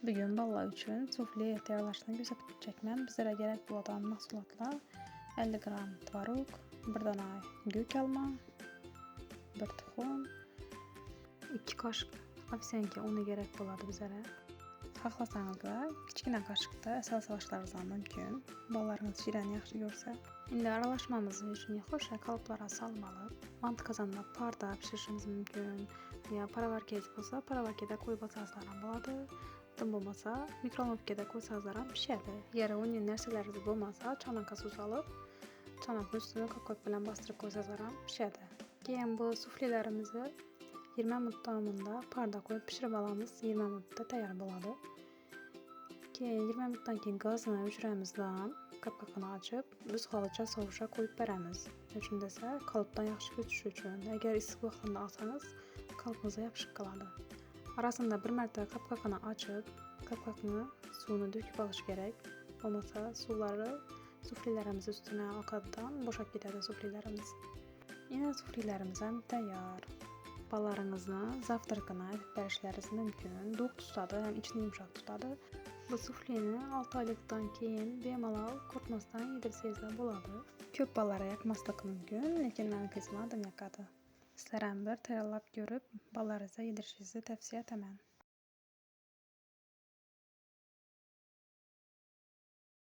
Bugün balla üçün sufle tayyorlashni ko'rsatib Bizlarga kerak bo'ladigan mahsulotlar 50 gram tvorog, 1 dona go'k olma, 1 tuxum, 2 qoshiq ovsyanka uni kerak bo'ladi bizlarga. Xohlasangizlar kichkina qoshiqda asal solishlaringiz mumkin. Bolalaringiz shirani yaxshi ko'rsa. Endi aralashmamiz uchun qo'sha qalblarga solib olib, mant qozonda parda pishirishimiz mumkin. Ya paravarkangiz bo'lsa, paravarkada qo'yib olsangizlar ham bo'ladi. Dim bo'lmasa, mikronovkada qo'ysangizlar ham pishadi. Agar uning narsalaringiz bo'lmasa, choynakka suv solib, choynakning ustini kokot bilan bostirib qo'ysangizlar ham pishadi. Keyin bu suflelarimizni 20 minut davomida parda qo'yib pishirib olamiz. 20 minutda tayyor bo'ladi. Keyin 20 minutdan keyin gazni o'chiramizdan kapqog'ini ochib, biz holicha sovishga qo'yib beramiz. Nechun desa, qalbdan yaxshi ko'chishi uchun. Agar issiq vaqtida olsangiz, qalbingizga yopishib qoladi. Arasida bir marta kapqog'ini ochib, kapqog'ni suvini to'kib olish kerak. Bo'lmasa, suvlari suflelarimiz ustidan oqadidan bo'shab ketadi suflelarimiz. Endi suflelarimiz ham tayyor. Bolalaringizni zavtrakini aytib berishlaringiz mumkin. Do'q tutadi, ham ichini yumshoq tutadi. Bu sufleni 6 oylikdan keyin bemalol qo'rqmasdan yedirsangizlar bo'ladi. Ko'p bolalarga yoqmasligi mumkin, lekin menga yoqadi. Sizlar ham bir tayyorlab ko'rib, bolalaringizga yedirishingizni tavsiya etaman.